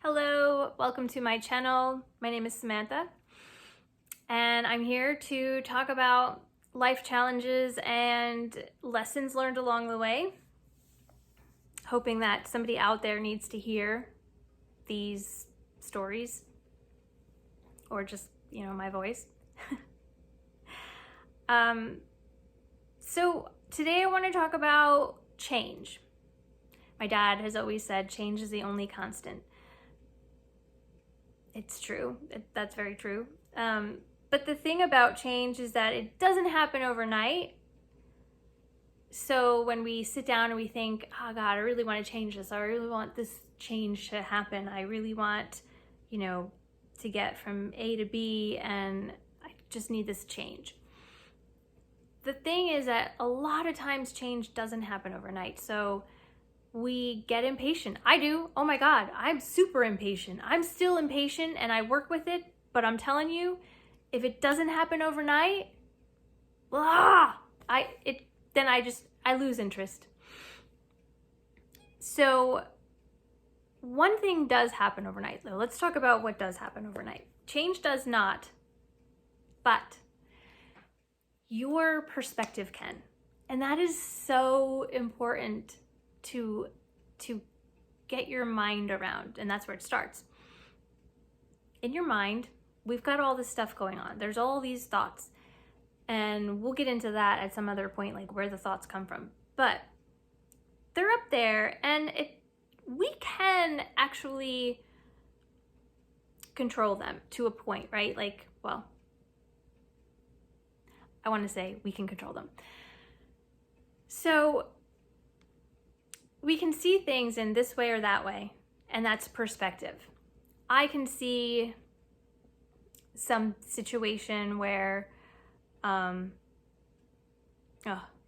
Hello, welcome to my channel. My name is Samantha, and I'm here to talk about life challenges and lessons learned along the way, hoping that somebody out there needs to hear these stories or just, my voice. So today I want to talk about change. My dad has always said change is the only constant. It's true. That's very true. But the thing about change is that it doesn't happen overnight. So when we sit down and we think, oh God, I really want to change this. I really want this change to happen. I really want, to get from A to B, and I just need this change. The thing is that a lot of times change doesn't happen overnight. So we get impatient. I do. Oh my God, I'm super impatient. I'm still impatient and I work with it, but I'm telling you, if it doesn't happen overnight, I lose interest. So one thing does happen overnight though. Let's talk about what does happen overnight. Change does not, but your perspective can. And that is so important to get your mind around, and that's where it starts. In your mind, we've got all this stuff going on. There's all these thoughts, and we'll get into that at some other point, like where the thoughts come from. But they're up there, and we can actually control them to a point, right? I want to say we can control them. So we can see things in this way or that way, and that's perspective. I can see some situation where,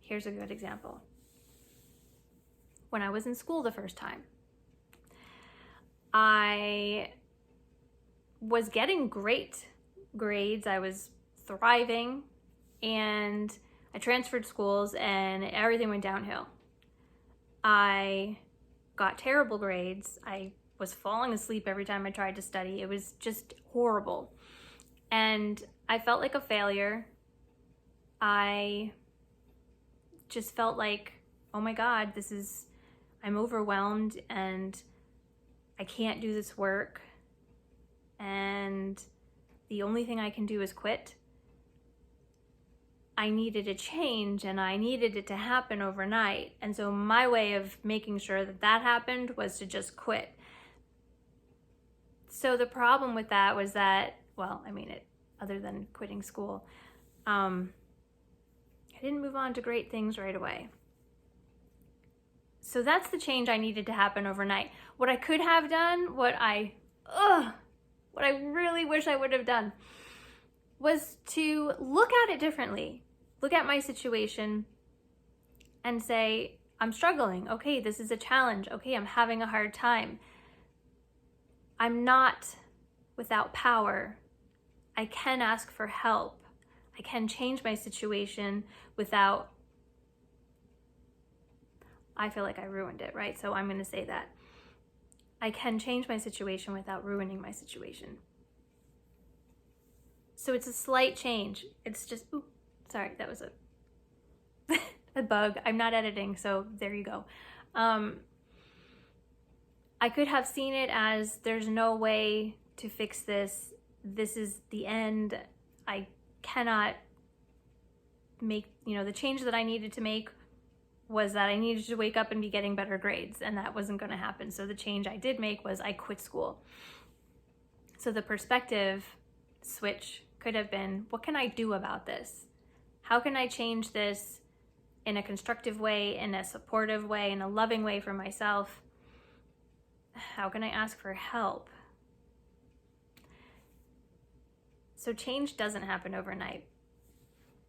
here's a good example. When I was in school the first time, I was getting great grades. I was thriving, and I transferred schools and everything went downhill. I got terrible grades. I was falling asleep every time I tried to study. It was just horrible. And I felt like a failure. I just felt like, oh my God, I'm overwhelmed and I can't do this work. And the only thing I can do is quit. I needed a change, and I needed it to happen overnight. And so my way of making sure that happened was to just quit. So the problem with that was that, other than quitting school, I didn't move on to great things right away. So that's the change I needed to happen overnight. What I could have done, what I really wish I would have done, was to look at it differently. Look at my situation and say, I'm struggling. Okay, this is a challenge. Okay, I'm having a hard time. I'm not without power. I can ask for help. I can change my situation without, I feel like I ruined it, right? So I'm going to say that. I can change my situation without ruining my situation. So it's a slight change. It's just, sorry, that was a bug. I'm not editing, so there you go. I could have seen it as there's no way to fix this. This is the end. I cannot make, the change that I needed to make was that I needed to wake up and be getting better grades, and that wasn't going to happen. So the change I did make was I quit school. So the perspective switch could have been, what can I do about this? How can I change this in a constructive way, in a supportive way, in a loving way for myself? How can I ask for help? So change doesn't happen overnight,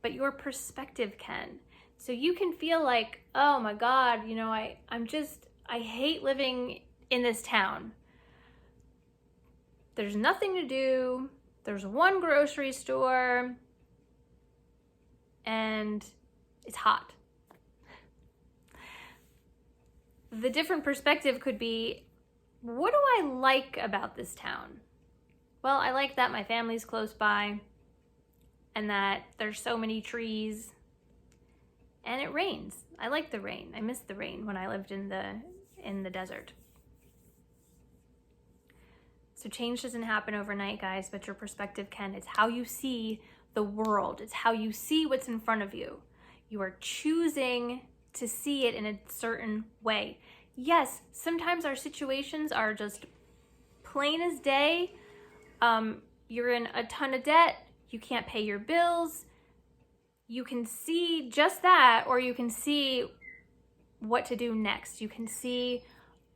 but your perspective can. So you can feel like, oh my God, I hate living in this town. There's nothing to do. There's one grocery store and it's hot. The different perspective could be, what do I like about this town? Well, I like that my family's close by and that there's so many trees and it rains. I like the rain. I miss the rain when I lived in the desert. So change doesn't happen overnight, guys, but your perspective can. It's how you see the world. It's how you see what's in front of you. You are choosing to see it in a certain way. Yes, sometimes our situations are just plain as day. You're in a ton of debt. You can't pay your bills. You can see just that, or you can see what to do next. You can see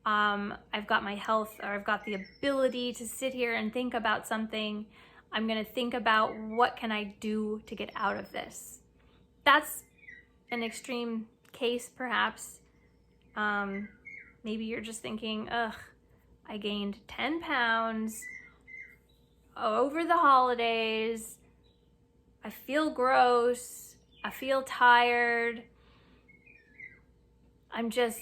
I've got my health, or I've got the ability to sit here and think about something. I'm going to think about what can I do to get out of this. That's an extreme case, perhaps. Maybe you're just thinking, ugh, I gained 10 pounds over the holidays. I feel gross. I feel tired. I'm just,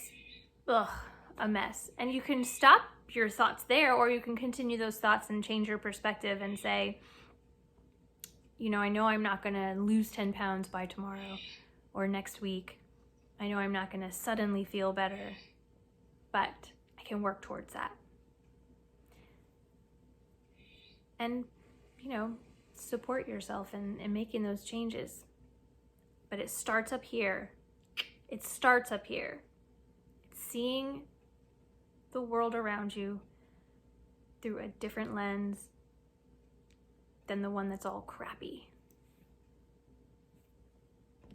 a mess. And you can stop your thoughts there, or you can continue those thoughts and change your perspective and say, I know I'm not going to lose 10 pounds by tomorrow or next week. I know I'm not going to suddenly feel better, but I can work towards that. And, support yourself in making those changes. But it starts up here. It starts up here. It's seeing the world around you through a different lens than the one that's all crappy.